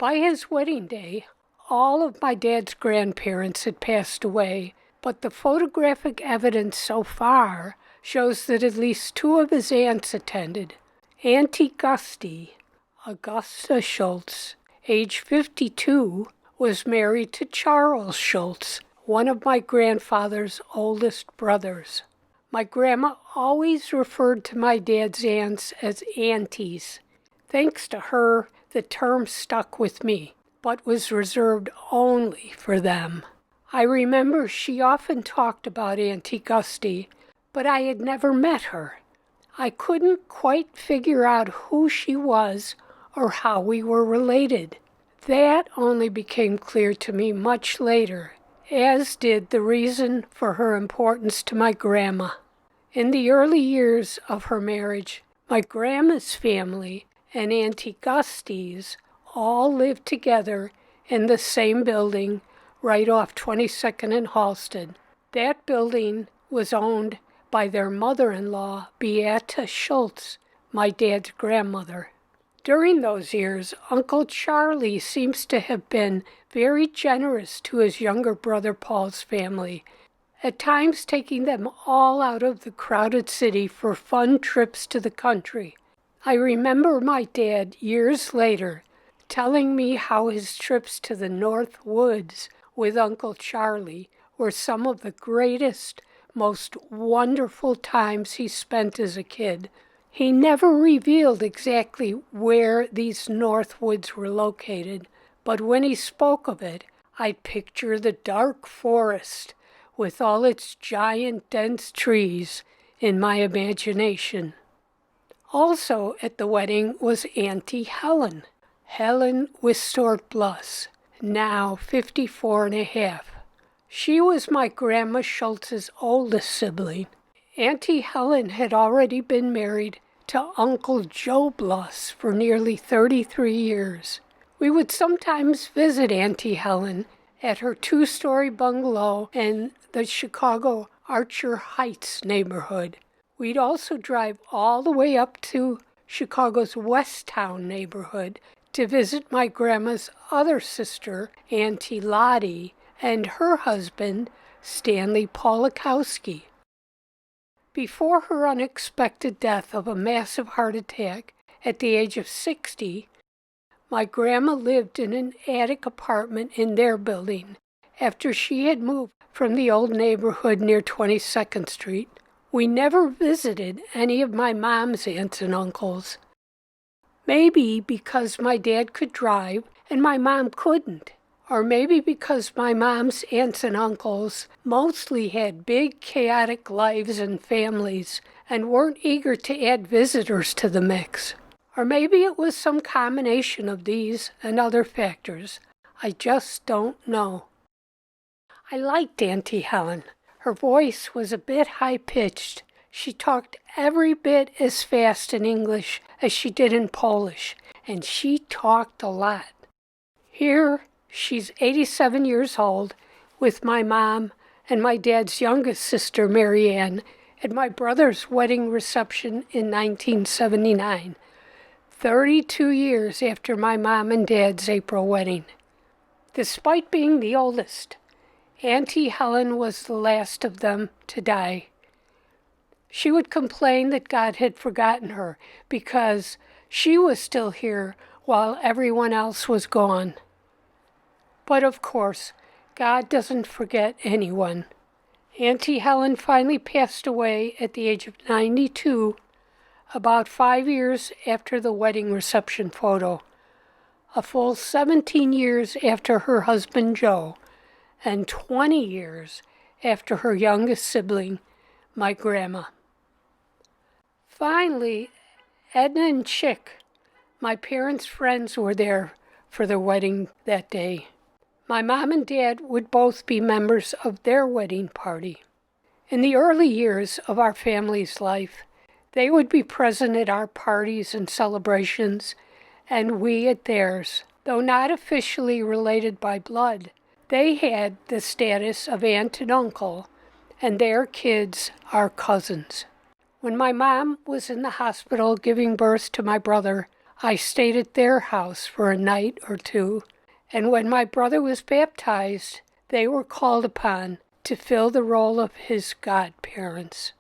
By his wedding day, all of my dad's grandparents had passed away, but the photographic evidence so far shows that at least 2 of his aunts attended. Auntie Gustie, Augusta Schultz, age 52, was married to Charles Schultz, one of my grandfather's oldest brothers. My grandma always referred to my dad's aunts as aunties. Thanks to her, the term stuck with me, but was reserved only for them. I remember she often talked about Auntie Gustie, but I had never met her. I couldn't quite figure out who she was or how we were related. That only became clear to me much later, as did the reason for her importance to my grandma. In the early years of her marriage, my grandma's family and Auntie Gustie's all lived together in the same building right off 22nd and Halsted. That building was owned by their mother-in-law, Beata Schultz, my dad's grandmother. During those years, Uncle Charlie seems to have been very generous to his younger brother Paul's family, at times taking them all out of the crowded city for fun trips to the country. I remember my dad, years later, telling me how his trips to the North Woods with Uncle Charlie were some of the greatest, most wonderful times he spent as a kid. He never revealed exactly where these North Woods were located, but when he spoke of it, I'd picture the dark forest with all its giant, dense trees in my imagination. Also at the wedding was Auntie Helen Wisztort Blus, now 54 and a half. She was my Grandma Schultz's oldest sibling. Auntie Helen had already been married to Uncle Joe Blus for nearly 33 years. We would sometimes visit Auntie Helen at her 2-story bungalow in the Chicago Archer Heights neighborhood. We'd also drive all the way up to Chicago's West Town neighborhood to visit my grandma's other sister, Auntie Lottie, and her husband, Stanley Polakowski. Before her unexpected death of a massive heart attack at the age of 60, my grandma lived in an attic apartment in their building after she had moved from the old neighborhood near 22nd Street. We never visited any of my mom's aunts and uncles. Maybe because my dad could drive and my mom couldn't. Or maybe because my mom's aunts and uncles mostly had big, chaotic lives and families and weren't eager to add visitors to the mix. Or maybe it was some combination of these and other factors. I just don't know. I liked Auntie Helen. Her voice was a bit high-pitched. She talked every bit as fast in English as she did in Polish, and she talked a lot. Here, she's 87 years old, with my mom and my dad's youngest sister, Mary Ann, at my brother's wedding reception in 1979, 32 years after my mom and dad's April wedding. Despite being the oldest, Auntie Helen was the last of them to die. She would complain that God had forgotten her because she was still here while everyone else was gone. But of course, God doesn't forget anyone. Auntie Helen finally passed away at the age of 92, about 5 years after the wedding reception photo, a full 17 years after her husband Joe, and 20 years after her youngest sibling, my grandma. Finally, Edna and Chick, my parents' friends, were there for their wedding that day. My mom and dad would both be members of their wedding party. In the early years of our family's life, they would be present at our parties and celebrations, and we at theirs. Though not officially related by blood, they had the status of aunt and uncle, and their kids are cousins. When my mom was in the hospital giving birth to my brother, I stayed at their house for a night or two, and when my brother was baptized, they were called upon to fill the role of his godparents.